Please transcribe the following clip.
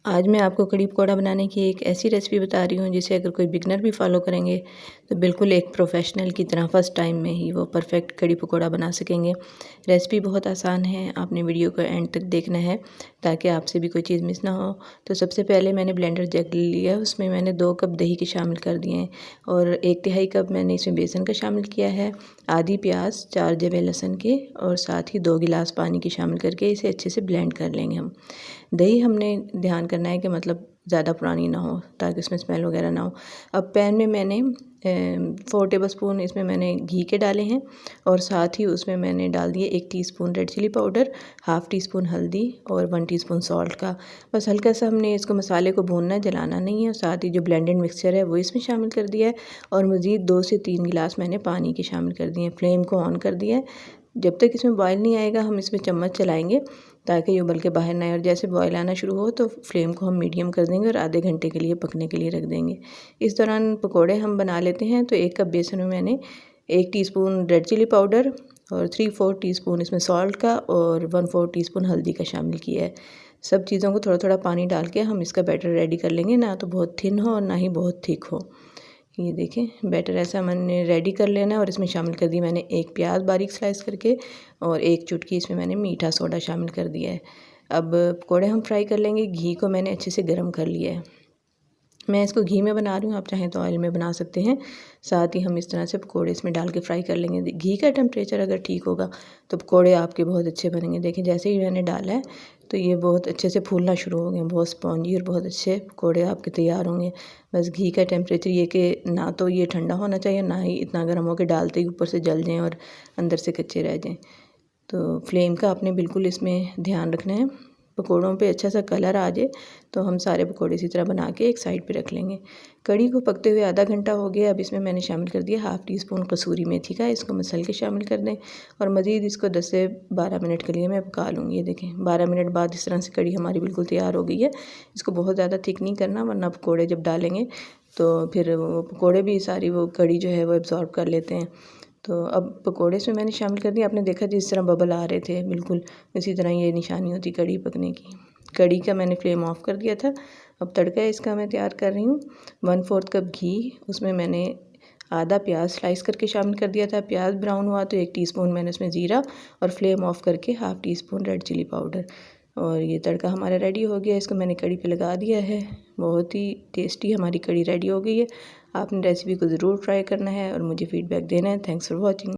आज मैं आपको कढ़ी पकौड़ा बनाने की एक ऐसी रेसिपी बता रही हूँ जिसे अगर कोई बिगनर भी फॉलो करेंगे तो बिल्कुल एक प्रोफेशनल की तरह फर्स्ट टाइम में ही वो परफेक्ट कढ़ी पकौड़ा बना सकेंगे। रेसिपी बहुत आसान है, आपने वीडियो को एंड तक देखना है ताकि आपसे भी कोई चीज़ मिस ना हो। तो सबसे पहले मैंने ब्लेंडर जग लिया, उसमें मैंने 2 कप दही के शामिल कर दिए हैं और 1/3 कप मैंने इसमें बेसन का शामिल किया है, आधी प्याज, 4 जवे लहसुन के और साथ ही 2 गिलास पानी के शामिल करके इसे अच्छे से ब्लेंड कर लेंगे हम। दही हमने ध्यान करना है कि मतलब ज़्यादा पुरानी ना हो ताकि उसमें स्मेल वगैरह ना हो। अब पैन में मैंने 4 टेबलस्पून इसमें मैंने घी के डाले हैं और साथ ही उसमें मैंने डाल दिए 1 teaspoon red chilli powder, half teaspoon हल्दी और 1 टीस्पून सॉल्ट का। बस हल्का सा हमने इसको मसाले को भूनना है, जलाना नहीं है। और साथ ही जो ब्लेंडेड मिक्सचर है वो इसमें शामिल कर दिया है और मज़ीद 2 से 3 गिलास मैंने पानी के शामिल कर दिए हैं। फ्लेम को ऑन कर दिया है। जब तक इसमें बॉयल नहीं आएगा हम इसमें चम्मच चलाएँगे ताकि ये उबल के बाहर ना आए और जैसे बॉयल आना शुरू हो तो फ्लेम को हम मीडियम कर देंगे और आधे घंटे के लिए पकने के लिए रख देंगे। इस दौरान पकोड़े हम बना लेते हैं। तो 1 कप बेसन में मैंने 1 टीस्पून रेड चिली पाउडर और 3/4 टीस्पून इसमें सॉल्ट का और 1/4 टीस्पून हल्दी का शामिल किया है। सब चीज़ों को थोड़ा थोड़ा पानी डाल के हम इसका बैटर रेडी कर लेंगे, ना तो बहुत थिन हो और ना ही बहुत थिक हो। ये देखें बैटर ऐसा मैंने रेडी कर लेना है और इसमें शामिल कर दी मैंने 1 प्याज बारीक स्लाइस करके और 1 चुटकी इसमें मैंने मीठा सोडा शामिल कर दिया है। अब पकौड़े हम फ्राई कर लेंगे। घी को मैंने अच्छे से गर्म कर लिया है। मैं इसको घी में बना रही हूँ, आप चाहें तो ऑयल में बना सकते हैं। साथ ही हम इस तरह से पकोड़े इसमें डाल के फ्राई कर लेंगे। घी का टेम्परेचर अगर ठीक होगा तो पकोड़े आपके बहुत अच्छे बनेंगे। देखिए जैसे ही मैंने डाला है तो ये बहुत अच्छे से फूलना शुरू हो गए, बहुत स्पॉन्जी और बहुत अच्छे पकोड़े आपके तैयार होंगे। बस घी का टेम्परेचर ये कि ना तो ये ठंडा होना चाहिए, ना ही इतना गर्म हो के डालते ही ऊपर से जल जाएँ और अंदर से कच्चे रह जाएँ। तो फ्लेम का आपने बिल्कुल इसमें ध्यान रखना है। पकोड़ों पे अच्छा सा कलर आ जाए तो हम सारे पकोड़े इसी तरह बना के एक साइड पे रख लेंगे। कढ़ी को पकते हुए आधा घंटा हो गया। अब इसमें मैंने शामिल कर दिया हाफ़ टीस्पून कसूरी मेथी का, इसको मसल के शामिल कर दें और मज़ीद इसको 10 से 12 मिनट के लिए मैं पका लूँगी। ये देखें 12 मिनट बाद इस तरह से कढ़ी हमारी बिल्कुल तैयार हो गई है। इसको बहुत ज़्यादा थिक नहीं करना वरना पकोड़े जब डालेंगे तो फिर वो पकोड़े भी सारी वो कढ़ी जो है वो एब्ज़ॉर्ब कर लेते हैं। तो अब पकोड़े इसमें मैंने शामिल कर दिया। आपने देखा जिस तरह बबल आ रहे थे, बिल्कुल इसी तरह ये निशानी होती कढ़ी पकने की। कढ़ी का मैंने फ्लेम ऑफ कर दिया था। अब तड़का इसका मैं तैयार कर रही हूँ। 1/4 कप घी, उसमें मैंने आधा प्याज स्लाइस करके शामिल कर दिया था। प्याज ब्राउन हुआ तो 1 टीस्पून मैंने उसमें ज़ीरा और फ्लेम ऑफ करके half teaspoon red chilli powder और ये तड़का हमारा रेडी हो गया। इसको मैंने कढ़ी पे लगा दिया है। बहुत ही टेस्टी हमारी कढ़ी रेडी हो गई है। आपने रेसिपी को ज़रूर ट्राई करना है और मुझे फ़ीडबैक देना है। Thanks for watching.